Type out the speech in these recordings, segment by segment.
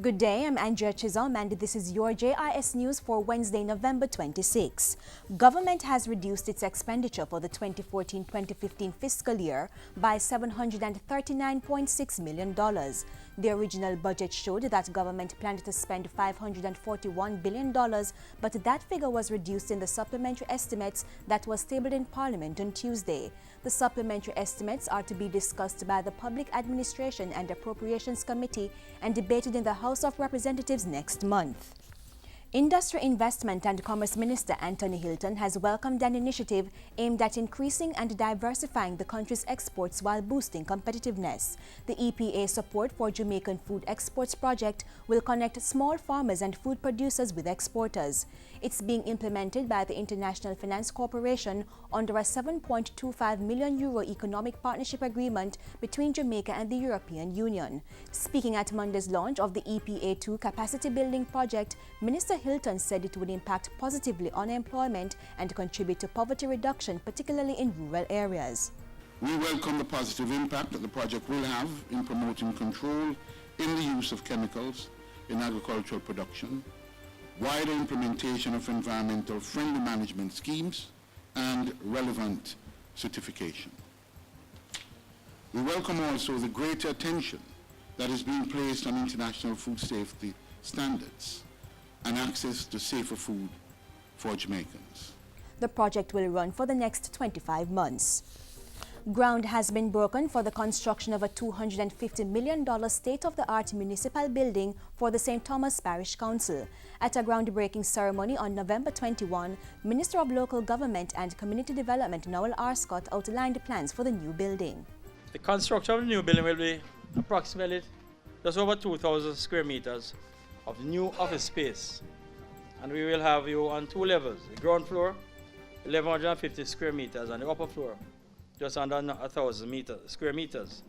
Good day, I'm Andrea Chisholm and this is your JIS News for Wednesday, November 26. Government has reduced its expenditure for the 2014-2015 fiscal year by $739.6 million. The original budget showed that government planned to spend $541 billion, but that figure was reduced in the supplementary estimates that was tabled in Parliament on Tuesday. The supplementary estimates are to be discussed by the Public Administration and Appropriations Committee and debated in the House of Representatives next month. Industry, Investment and Commerce Minister Anthony Hilton has welcomed an initiative aimed at increasing and diversifying the country's exports while boosting competitiveness. The EPA Support for Jamaican Food Exports project will connect small farmers and food producers with exporters. It's being implemented by the International Finance Corporation under a €7.25 million economic partnership agreement between Jamaica and the European Union. Speaking at Monday's launch of the EPA2 capacity building project, Minister Hilton said it would impact positively on employment and contribute to poverty reduction, particularly in rural areas. We welcome the positive impact that the project will have in promoting control in the use of chemicals in agricultural production, wider implementation of environmental friendly management schemes, and relevant certification. We welcome also the greater attention that is being placed on international food safety standards and access to safer food for Jamaicans. The project will run for the next 25 months. Ground has been broken for the construction of a $250 million state-of-the-art municipal building for the St. Thomas Parish Council. At a groundbreaking ceremony on November 21, Minister of Local Government and Community Development Noel R. Scott outlined plans for the new building. The construction of the new building will be approximately just over 2,000 square meters of new office space, and we will have you on two levels: the ground floor 1,150 square meters and the upper floor just under 1,000 square meters.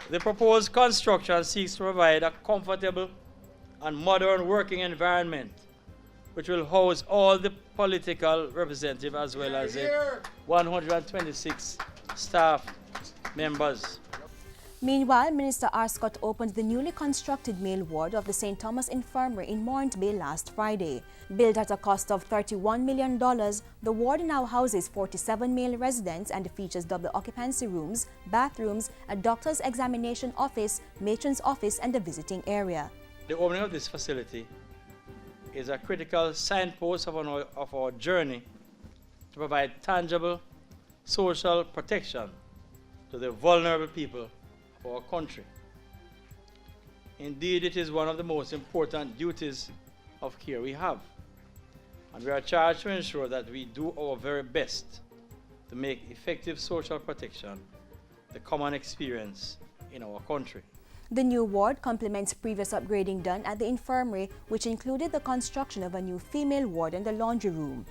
The proposed construction seeks to provide a comfortable and modern working environment which will house all the political representatives as well as the 126 staff members. Meanwhile, Minister R. Scott opened the newly constructed male ward of the St. Thomas Infirmary in Morant Bay last Friday. Built at a cost of $31 million, the ward now houses 47 male residents and features double occupancy rooms, bathrooms, a doctor's examination office, matron's office, and a visiting area. The opening of this facility is a critical signpost of our journey to provide tangible social protection to the vulnerable people of our country. Indeed, it is one of the most important duties of care we have, and we are charged to ensure that we do our very best to make effective social protection the common experience in our country. The new ward complements previous upgrading done at the infirmary, which included the construction of a new female ward and a laundry room.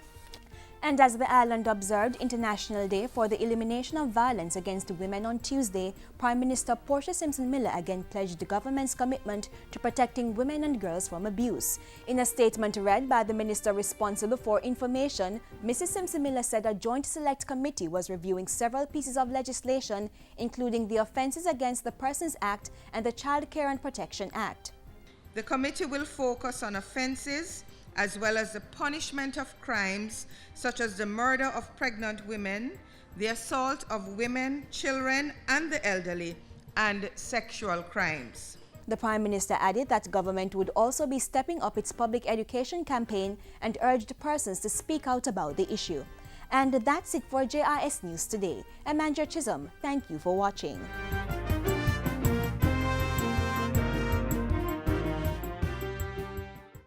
And as the island observed International Day for the Elimination of Violence Against Women on Tuesday, Prime Minister Portia Simpson-Miller again pledged the government's commitment to protecting women and girls from abuse. In a statement read by the minister responsible for information, Mrs. Simpson-Miller said a joint select committee was reviewing several pieces of legislation, including the Offences Against the Persons Act and the Child Care and Protection Act. The committee will focus on offences as well as the punishment of crimes such as the murder of pregnant women, the assault of women, children, and the elderly, and sexual crimes. The Prime Minister added that government would also be stepping up its public education campaign and urged persons to speak out about the issue. And that's it for JIS News today. I'm Andrea Chisholm. Thank you for watching.